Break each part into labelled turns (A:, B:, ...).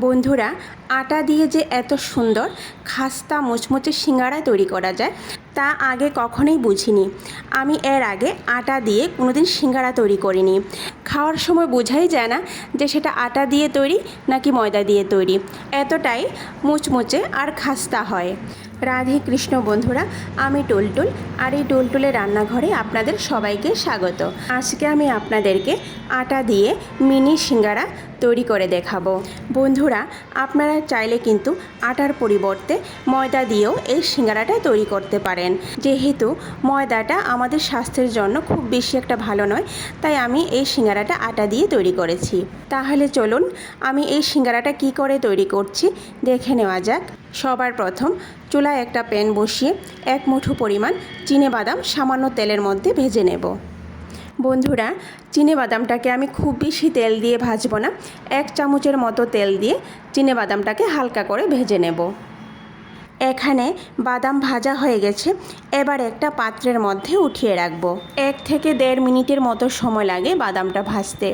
A: বন্ধুরা, আটা দিয়ে যে এত সুন্দর খাস্তা মুচমুচে সিঙ্গারা তৈরি করা যায় তা আগে কখনোই বুঝিনি। আমি এর আগে আটা দিয়ে কোনোদিন সিঙ্গারা তৈরি করিনি। খাওয়ার সময় বোঝাই যায় না যে সেটা আটা দিয়ে তৈরি নাকি ময়দা দিয়ে তৈরি। এতটাই মুচমুচে আর খাস্তা হয়। রাধে কৃষ্ণ বন্ধুরা, আমি টুলটুল, আর এই টুলটুলের রান্নাঘরে আপনাদের সবাইকে স্বাগত। আজকে আমি আপনাদেরকে আটা দিয়ে মিনি সিঙ্গারা তৈরি করে দেখাবো। বন্ধুরা, আপনারা চাইলে কিন্তু আটার পরিবর্তে ময়দা দিয়েও এই সিঙ্গারাটা তৈরি করতে পারেন। যেহেতু ময়দাটা আমাদের স্বাস্থ্যের জন্য খুব বেশি একটা ভালো নয়, তাই আমি এই সিঙ্গারাটা আটা দিয়ে তৈরি করেছি। তাহলে চলুন আমি এই সিঙ্গারাটা কি করে তৈরি করছি দেখে নেওয়া যাক। সবার প্রথম চুলায় একটা প্যান বসিয়ে 1 মুঠো পরিমাণ চিনেবাদাম সামান্য তেলের মধ্যে ভেজে নেব। বন্ধুরা, চিনেবাদামটাকে আমি খুব বেশি তেল দিয়ে ভাজবো না, 1 চামচের মতো তেল দিয়ে চিনেবাদামটাকে হালকা করে ভেজে নেব। এখানে বাদাম ভাজা হয়ে গেছে। এবার একটা পাত্রের মধ্যে উঠিয়ে রাখবো। 1 থেকে 1.5 মিনিটের মতো সময় লাগে বাদামটা ভাজতে।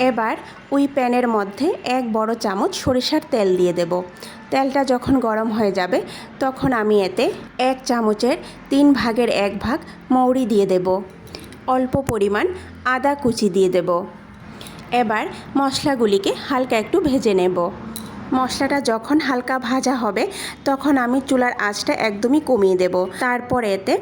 A: এবার ওই প্যানের মধ্যে 1 বড় চামচ সরিষার তেল দিয়ে দেব। তেলটা যখন গরম হয়ে যাবে তখন আমি এতে 1 চামচের 3 ভাগের 1 ভাগ মৌরি দিয়ে দেব। অল্প পরিমাণ আদা কুচি দিয়ে দেব। এবার মশলাগুলিকে হালকা একটু ভেজে নেব। মশলাটা যখন হালকা ভাজা হবে তখন আমি চুলার আঁচটা একদমই কমিয়ে দেব। তারপর এতে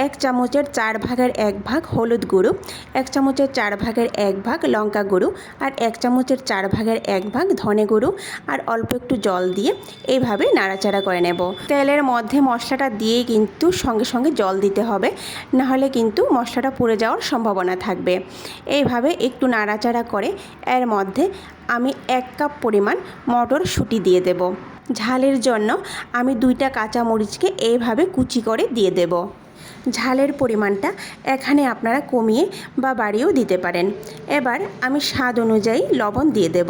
A: 1 চামচের 4 ভাগের 1 ভাগ হলুদ গুঁড়ো, 1 চামচের 4 ভাগের 1 ভাগ লঙ্কা গুঁড়ো, আর 1 চামচের 4 ভাগের 1 ভাগ ধনে গুঁড়ো, আর অল্প একটু জল দিয়ে এইভাবে নাড়াচাড়া করে নেব। তেলের মধ্যে মশলাটা দিয়েই কিন্তু সঙ্গে সঙ্গে জল দিতে হবে, নাহলে কিন্তু মশলাটা পুড়ে যাওয়ার সম্ভাবনা থাকবে। এইভাবে একটু নাড়াচাড়া করে এর মধ্যে আমি 1 কাপ পরিমাণ মটরশুঁটি দিয়ে দেব। ঝালের জন্য আমি 2টা কাঁচামরিচকে এইভাবে কুচি করে দিয়ে দেব। ঝালের পরিমাণটা এখানে আপনারা কমিয়ে বা বাড়িয়েও দিতে পারেন। এবার আমি স্বাদ অনুযায়ী লবণ দিয়ে দেব।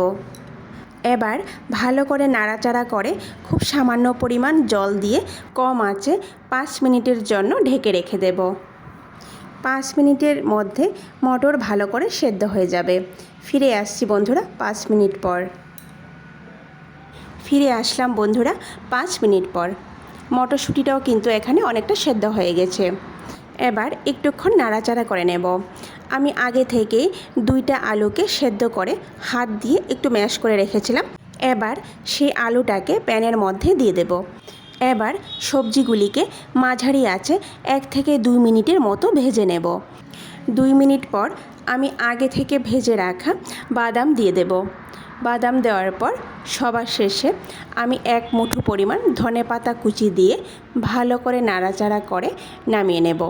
A: এবার ভালো করে নাড়াচাড়া করে খুব সামান্য পরিমাণ জল দিয়ে কম আঁচে 5 মিনিটের জন্য ঢেকে রেখে দেব। 5 মিনিটের মধ্যে মটর ভালো করে সেদ্ধ হয়ে যাবে। ফিরে আসছি বন্ধুরা 5 মিনিট পর। ফিরে আসলাম বন্ধুরা 5 মিনিট পর। মটরশুঁটিটাও কিন্তু এখানে অনেকটা সেদ্ধ হয়ে গেছে। এবার একটুক্ষণ নাড়াচাড়া করে নেব। আমি আগে থেকেই 2টা আলুকে সেদ্ধ করে হাত দিয়ে একটু ম্যাশ করে রেখেছিলাম। এবার সেই আলুটাকে প্যানের মধ্যে দিয়ে দেব। এবার সবজিগুলিকে মাঝারি আঁচে 1 থেকে 2 মিনিটের মতো ভেজে নেব। 2 মিনিট পর আমি আগে থেকে ভেজে রাখা বাদাম দিয়ে দেব। বাদাম দেওয়ার পর সবার শেষে আমি 1 মুঠো পরিমাণ ধনেপাতা কুচি দিয়ে ভালো করে নাড়াচাড়া করে নামিয়ে নেব।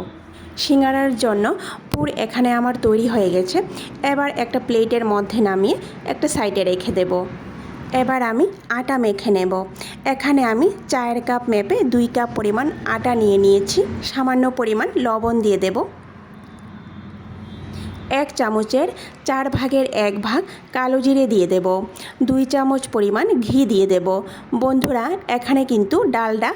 A: সিঙ্গারার জন্য পুর এখানে আমার তৈরি হয়ে গেছে। এবার একটা প্লেটের মধ্যে নামিয়ে একটা সাইডে রেখে দেব। এবার আমি আটা মেখে নেব। এখানে আমি 4 কাপ মেপে 2 কাপ পরিমাণ আটা নিয়ে নিয়েছি। সামান্য পরিমাণ লবণ দিয়ে দেব। 1 চামচের 4 ভাগের 1 ভাগ কালো জিরে দিয়ে দেব। 2 চামচ পরিমাণ ঘি দিয়ে দেব। বন্ধুরা, এখানে কিন্তু ডালডা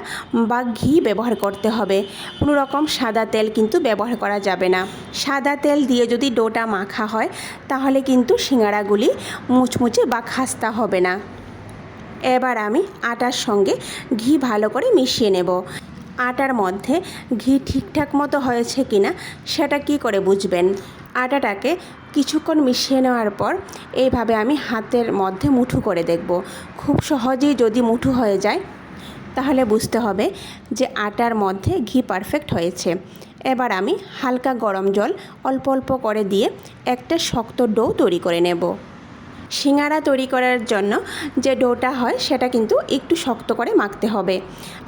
A: বা ঘি ব্যবহার করতে হবে। কোনো রকম সাদা তেল কিন্তু ব্যবহার করা যাবে না। সাদা তেল দিয়ে যদি ডোটা মাখা হয় তাহলে কিন্তু সিঙ্গারাগুলি মুচমুচে বা খাস্তা হবে না। এবার আমি আটার সঙ্গে ঘি ভালো করে মিশিয়ে নেব। আটার মধ্যে ঘি ঠিকঠাক মতো হয়েছে কিনা সেটা কি করে বুঝবেন? আটাটাকে কিছুক্ষণ মিশিয়ে নেওয়ার পর এইভাবে আমি হাতের মধ্যে মুঠো করে দেখব। খুব সহজেই যদি মুঠো হয়ে যায় তাহলে বুঝতে হবে যে আটার মধ্যে ঘি পারফেক্ট হয়েছে। এবার আমি হালকা গরম জল অল্প অল্প করে দিয়ে একটা শক্ত ডো তৈরি করে নেব। সিঙ্গারা তৈরি করার জন্য যে ডোটা হয় সেটা কিন্তু একটু শক্ত করে মাখতে হবে।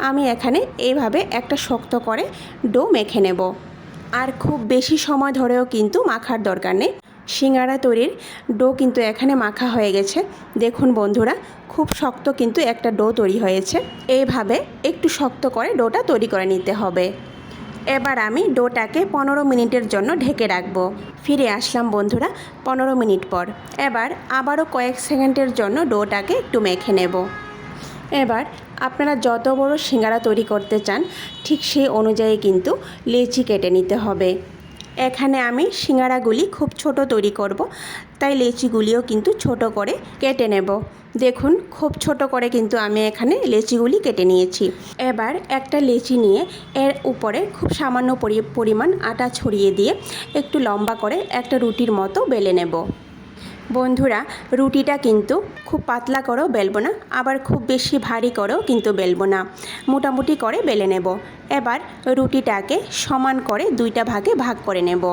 A: আমি এখানে এইভাবে একটা শক্ত করে ডো মেখে নেব। আর খুব বেশি সময় ধরেও কিন্তু মাখার দরকার নেই। সিঙ্গারা তৈরির ডো কিন্তু এখানে মাখা হয়ে গেছে। দেখুন বন্ধুরা, খুব শক্ত কিন্তু একটা ডো তৈরি হয়েছে। এইভাবে একটু শক্ত করে ডোটা তৈরি করে নিতে হবে। এবার আমি ডোটাকে 15 মিনিটের জন্য ঢেকে রাখবো। ফিরে আসলাম বন্ধুরা 15 মিনিট পর। এবার আবারও কয়েক সেকেন্ডের জন্য ডোটাকে একটু মেখে নেব। এবার আপনারা যত বড় সিঙ্গারা তৈরি করতে চান ঠিক সেই অনুযায়ী কিন্তু লেচি কেটে নিতে হবে। এখানে আমি সিঙ্গারাগুলি খুব ছোট তৈরি করব, তাই লেচিগুলিও কিন্তু ছোট করে কেটে নেব। দেখুন খুব ছোট করে কিন্তু আমি এখানে লেচিগুলি কেটে নিয়েছি। এবার একটা লেচি নিয়ে এর উপরে খুব সামান্য পরিমাণ আটা ছড়িয়ে দিয়ে একটু লম্বা করে একটা রুটির মতো বেলে নেব। বন্ধুরা, রুটিটা কিন্তু খুব পাতলা করেও বেলবো না, আবার খুব বেশি ভারী করেও কিন্তু বেলবো না, মোটামুটি করে বেলে নেব। এবার রুটিটাকে সমান করে দুইটা ভাগে ভাগ করে নেব।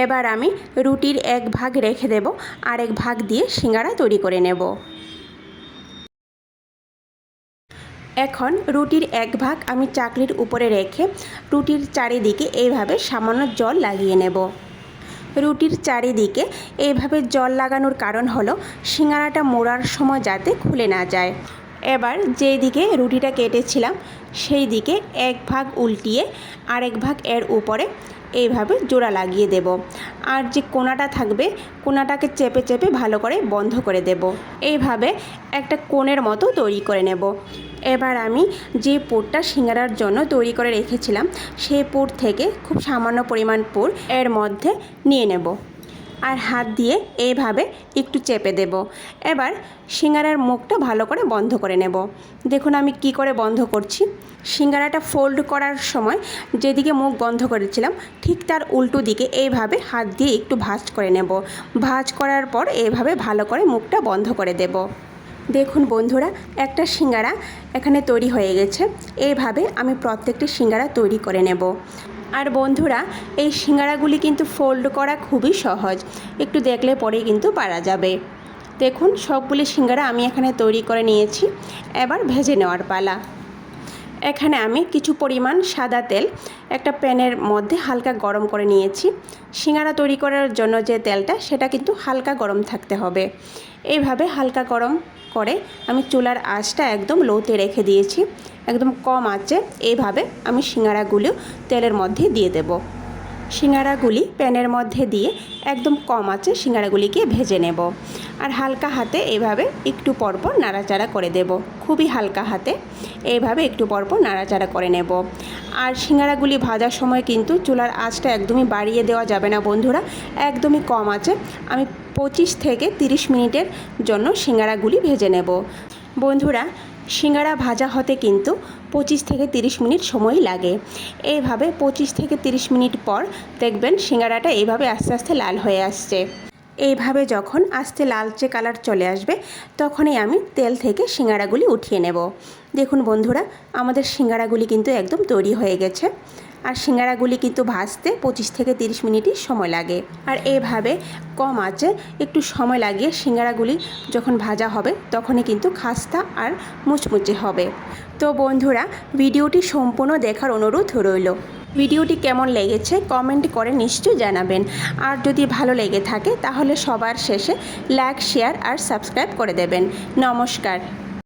A: এবার আমি রুটির এক ভাগ রেখে দেব, আর এক ভাগ দিয়ে সিঙ্গারা তৈরি করে নেব। এখন রুটির এক ভাগ আমি চাকলির উপরে রেখে রুটির চারিদিকে এইভাবে সামান্য জল লাগিয়ে নেব। রুটির চারিদিকে এইভাবে জল লাগানোর কারণ হলো সিঙ্গারাটা মোড়ার সময় যাতে খুলে না যায়। এবার যেই দিকে রুটিটা কেটেছিলাম সেই দিকে এক ভাগ উল্টিয়ে আরেক ভাগ এর উপরে এইভাবে জোড়া লাগিয়ে দেব। আর যে কোণাটা থাকবে কোণাটাকে চেপে চেপে ভালো করে বন্ধ করে দেব। এইভাবে একটা কোণের মতো তৈরি করে নেব। এবার আমি যে পুরটা সিঙ্গারার জন্য তৈরি করে রেখেছিলাম সেই পুর থেকে খুব সামান্য পরিমাণ পুর এর মধ্যে নিয়ে নেব, আর হাত দিয়ে এইভাবে একটু চেপে দেব। এবার সিঙ্গারার মুখটা ভালো করে বন্ধ করে নেব। দেখুন আমি কি করে বন্ধ করছি। সিঙ্গারাটা ফোল্ড করার সময় যেদিকে মুখ বন্ধ করেছিলাম ঠিক তার উল্টো দিকে এইভাবে হাত দিয়ে একটু ভাঁজ করে নেব। ভাঁজ করার পর এইভাবে ভালো করে মুখটা বন্ধ করে দেব। দেখুন বন্ধুরা, একটা সিঙ্গারা এখানে তৈরি হয়ে গেছে। এইভাবে আমি প্রত্যেকটি সিঙ্গারা তৈরি করে নেব। আর বন্ধুরা, এই সিঙ্গারাগুলি কিন্তু ফোল্ড করা খুবই সহজ, একটু দেখলে পরেই কিন্তু পারা যাবে। দেখুন সবগুলি সিঙ্গারা আমি এখানে তৈরি করে নিয়েছি। এবার ভেজে নেওয়ার পালা। এখানে আমি কিছু পরিমাণ সাদা তেল একটা প্যানের মধ্যে হালকা গরম করে নিয়েছি। সিঙ্গারা তৈরি করার জন্য যে তেলটা সেটা কিন্তু হালকা গরম থাকতে হবে। এইভাবে হালকা গরম করে আমি চুলার আঁচটা একদম লোতে রেখে দিয়েছি। একদম কম আঁচে এইভাবে আমি সিঙ্গারাগুলো তেলের মধ্যে দিয়ে দেব। সিঙ্গারাগুলি প্যানের মধ্যে দিয়ে একদম কম আঁচে সিঙ্গারাগুলিকে ভেজে নেব। আর হালকা হাতে এইভাবে একটু পরপর নাড়াচাড়া করে দেব। খুবই হালকা হাতে এইভাবে একটু পরপর নাড়াচাড়া করে নেব। আর সিঙ্গারাগুলি ভাজার সময় কিন্তু চুলার আঁচটা একদমই বাড়িয়ে দেওয়া যাবে না বন্ধুরা, একদমই কম আঁচে আমি 25 থেকে 30 মিনিটের জন্য সিঙ্গারাগুলি ভেজে নেব। বন্ধুরা, সিঙ্গারা ভাজা হতে কিন্তু 25 থেকে 30 মিনিট সময় লাগে। এইভাবে 25 থেকে 30 মিনিট পর দেখবেন সিঙ্গারাটা এইভাবে আস্তে আস্তে লাল হয়ে আসছে। এইভাবে যখন আস্তে লালচে কালার চলে আসবে তখনই আমি তেল থেকে সিঙ্গারাগুলি উঠিয়ে নেব। দেখুন বন্ধুরা, আমাদের সিঙ্গারাগুলি কিন্তু একদম তৈরি হয়ে গেছে। আর সিঙ্গারাগুলি কিন্তু ভাজতে 25 থেকে 30 মিনিটই সময় লাগে। আর এইভাবে কম আঁচে একটু সময় লাগিয়ে সিঙ্গারাগুলি যখন ভাজা হবে তখনই কিন্তু খাস্তা আর মুচমুচে হবে। তো বন্ধুরা, ভিডিওটি সম্পূর্ণ দেখার অনুরোধ রইল। ভিডিওটি কেমন লেগেছে কমেন্ট করে নিশ্চয়ই জানাবেন। আর যদি ভালো লেগে থাকে তাহলে সবার শেষে লাইক, শেয়ার আর সাবস্ক্রাইব করে দেবেন। নমস্কার।